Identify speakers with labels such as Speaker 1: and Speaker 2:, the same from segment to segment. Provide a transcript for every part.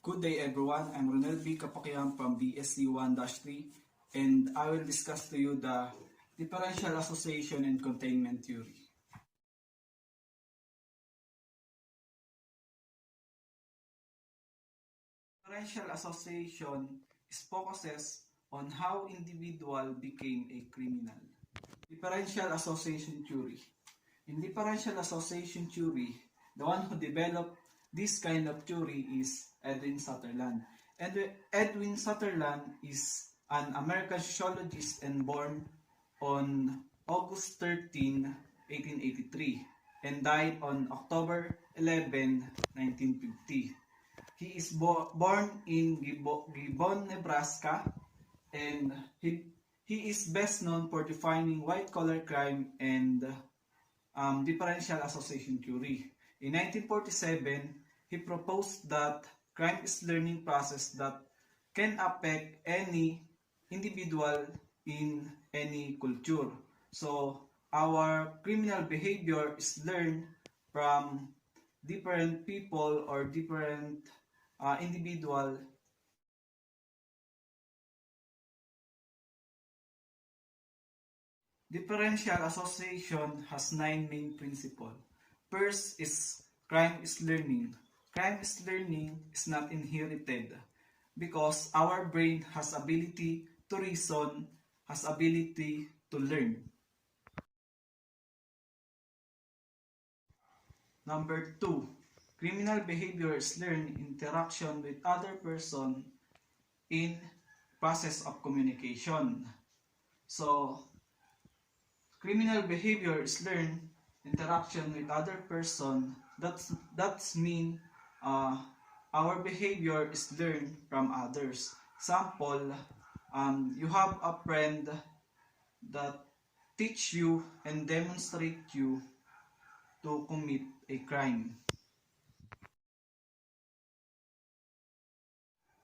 Speaker 1: Good day everyone, I'm Ronel B. Capaquian from BSc 1-3 and I will discuss to you the differential association and containment theory. Differential association focuses on how individual became a criminal. Differential association theory. In differential association theory, the one who developed this kind of theory is Edwin Sutherland. And Edwin Sutherland is an American sociologist and born on August 13, 1883 and died on October 11, 1950. He is born in Gibbon, Nebraska, and he is best known for defining white-collar crime and differential association theory. In 1947, he proposed that crime is learning process that can affect any individual in any culture. So our criminal behavior is learned from different people or different individual. Differential association has 9 main principles. First is crime is learning. Crime is learning is not inherited because our brain has ability to reason, has ability to learn. Number 2, criminal behavior is learned interaction with other person in process of communication. So, criminal behavior is learned interaction with other person. That's mean our behavior is learned from others. Example, you have a friend that teach you and demonstrate you to commit a crime.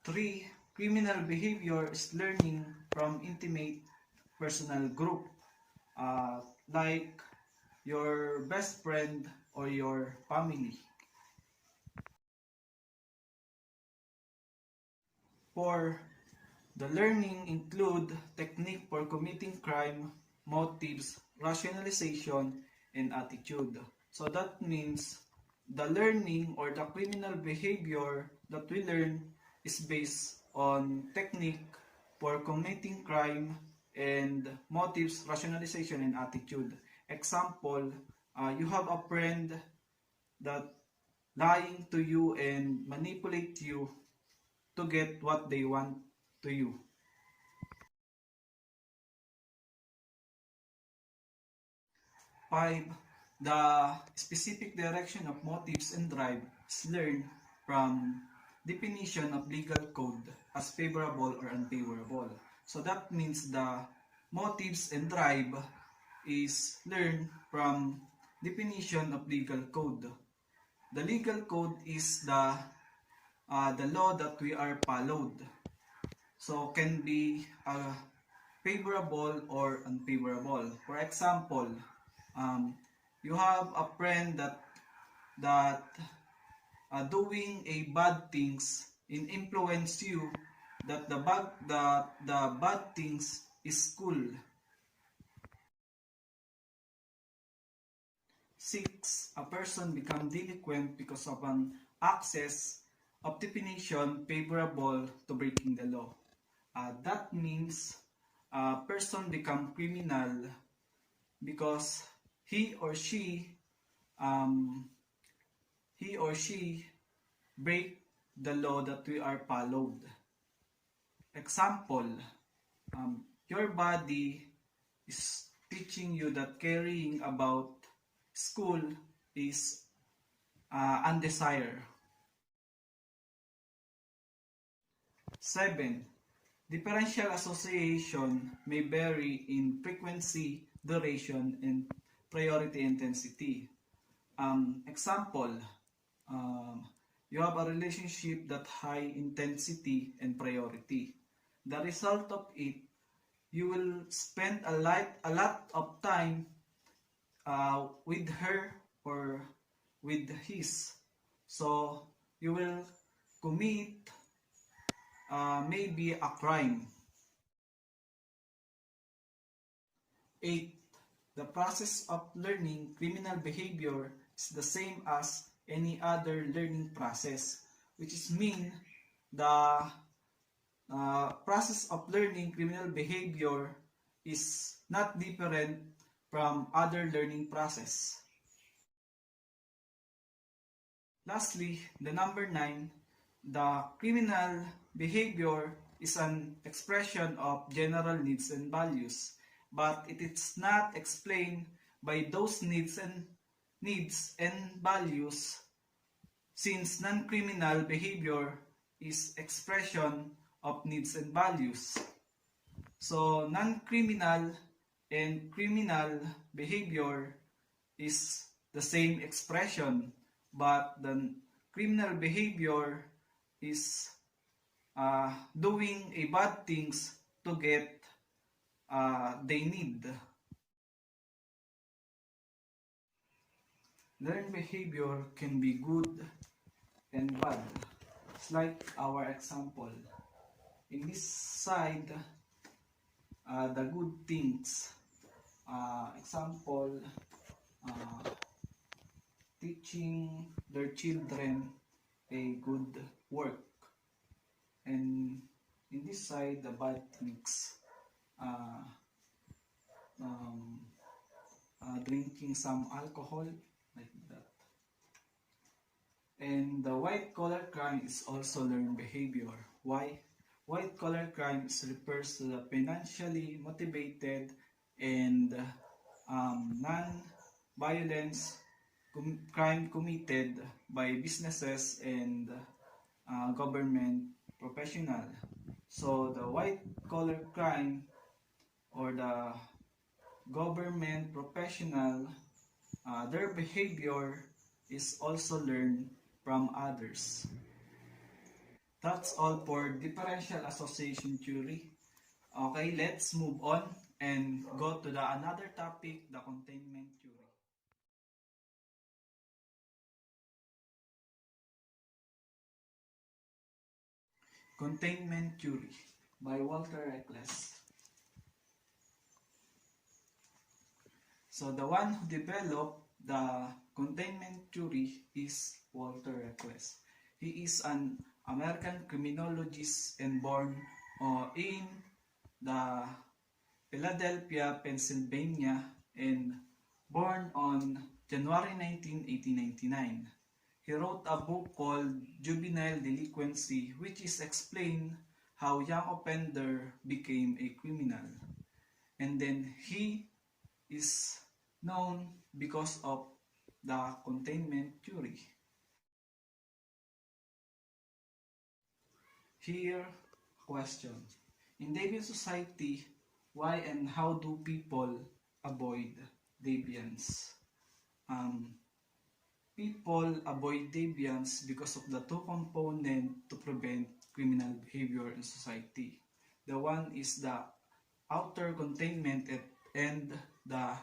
Speaker 1: 3. Criminal behavior is learning from intimate personal group, like your best friend or your family. 4. The learning include technique for committing crime, motives, rationalization, and attitude. So that means the learning or the criminal behavior that we learn is based on technique for committing crime and motives, rationalization, and attitude. Example, you have a friend that lying to you and manipulate you to get what they want to you. 5. The specific direction of motives and drive is learned from definition of legal code as favorable or unfavorable. So that means the motives and drive is learned from definition of legal code. The legal code is the law that we are followed. So can be favorable or unfavorable. For example, you have a friend that doing a bad things and influence you that the bad things is cool. 6. A person become delinquent because of an access of definition favorable to breaking the law. That means a person become criminal because he or she break the law that we are followed. Example, your body is teaching you that caring about school is undesired. 7. Differential association may vary in frequency, duration, and priority intensity. Example, you have a relationship that high intensity and priority. The result of it, you will spend a lot of time with her or with his. So you will commit may be a crime. 8. The process of learning criminal behavior is the same as any other learning process, which is mean the process of learning criminal behavior is not different from other learning process. Lastly, the number 9, the criminal behavior is an expression of general needs and values, but it is not explained by those needs and values, since non-criminal behavior is expression of needs and values. So non-criminal and criminal behavior is the same expression, but the criminal behavior is doing a bad things to get they need. Learned behavior can be good and bad. It's like our example. In this side, the good things. Example, teaching their children a good work. And in this side, the bad things. Drinking some alcohol, like that. And the white collar crime is also learned behavior. Why? White collar crime refers to the financially motivated and non-violence crime committed by businesses and government professional. So the white collar crime or the government professional, their behavior is also learned from others. That's all for differential association theory. Okay, let's move on and go to the another topic, the containment theory. Containment theory by Walter Eccles. So the one who developed the containment theory is Walter Eccles. He is an American criminologist and born in the Philadelphia, Pennsylvania, and born on January 19, 1899. He wrote a book called Juvenile Delinquency, which is explain how young offender became a criminal. And then he is known because of the containment theory. Here, question. In deviant society, why and how do people avoid deviance? People avoid deviance because of the two components to prevent criminal behavior in society. The one is the outer containment and the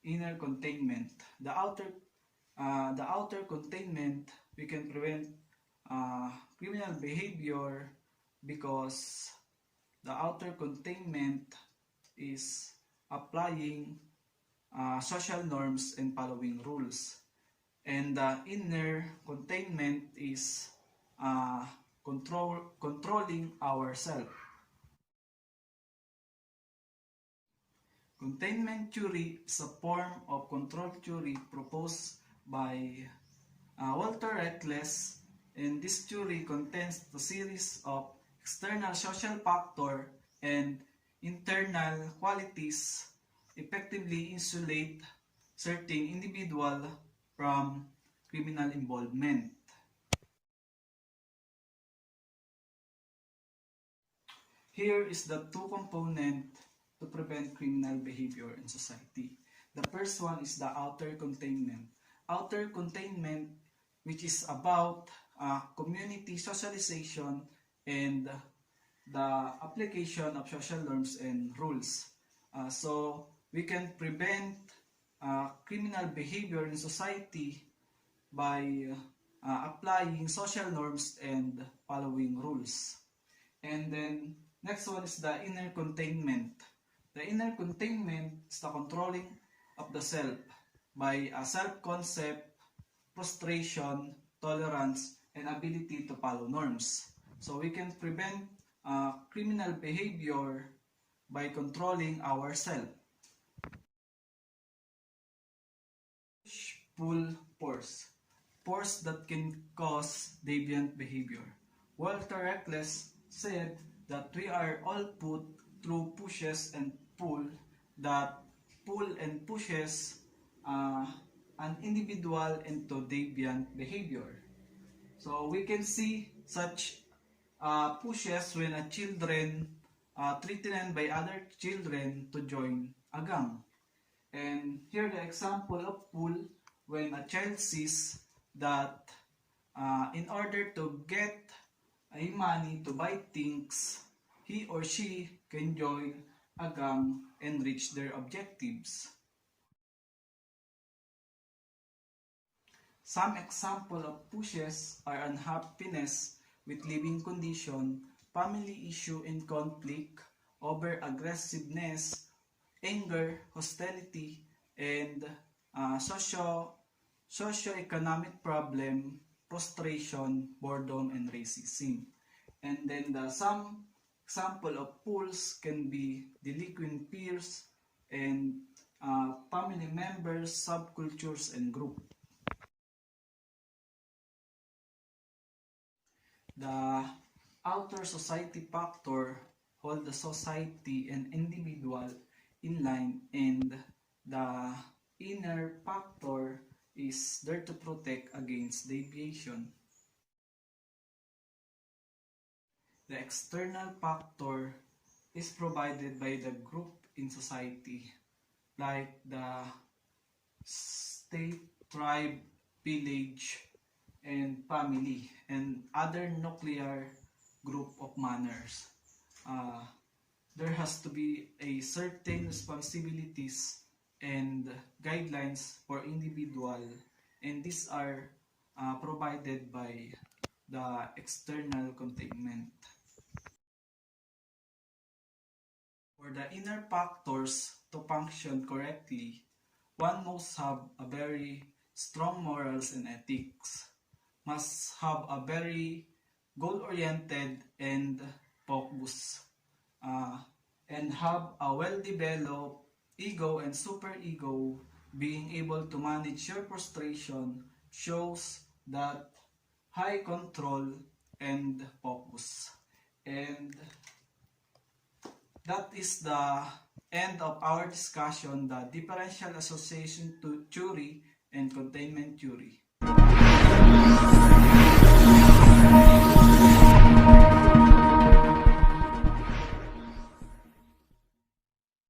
Speaker 1: inner containment. The outer containment, we can prevent criminal behavior because the outer containment is applying social norms and following rules. And the inner containment is controlling ourselves. Containment theory is a form of control theory proposed by Walter Eccles, and this theory contains a series of external social factors and internal qualities effectively insulate certain individuals from criminal involvement. Here is the two components to prevent criminal behavior in society. The first one is the outer containment. Outer containment, which is about community socialization and the application of social norms and rules. So we can prevent criminal behavior in society by applying social norms and following rules. And then next one is the inner containment. The inner containment is the controlling of the self by a self-concept, frustration, tolerance, and ability to follow norms. So we can prevent criminal behavior by controlling ourselves. Pull force. Force that can cause deviant behavior. Walter Reckless said that we are all put through pushes and pull that pull and pushes an individual into deviant behavior. So we can see such pushes when a children threatened by other children to join a gang. And here the example of pull when a child sees that in order to get money to buy things, he or she can join a gang and reach their objectives. Some example of pushes are unhappiness with living condition, family issue and conflict, over-aggressiveness, anger, hostility, and socio-economic problem, frustration, boredom, and racism. And then some example of pulls can be delinquent peers and family members, subcultures, and group. The outer society factor hold the society and individual in line, and the inner factor is there to protect against deviation. The external factor is provided by the group in society, like the state, tribe, village, and family, and other nuclear group of manners. There has to be a certain responsibilities and guidelines for individual, and these are provided by the external containment. For the inner factors to function correctly, one must have a very strong morals and ethics, must have a very goal-oriented and focus, and have a well-developed ego and superego. Being able to manage your frustration shows that high control and focus. And that is the end of our discussion, the differential association theory and containment theory.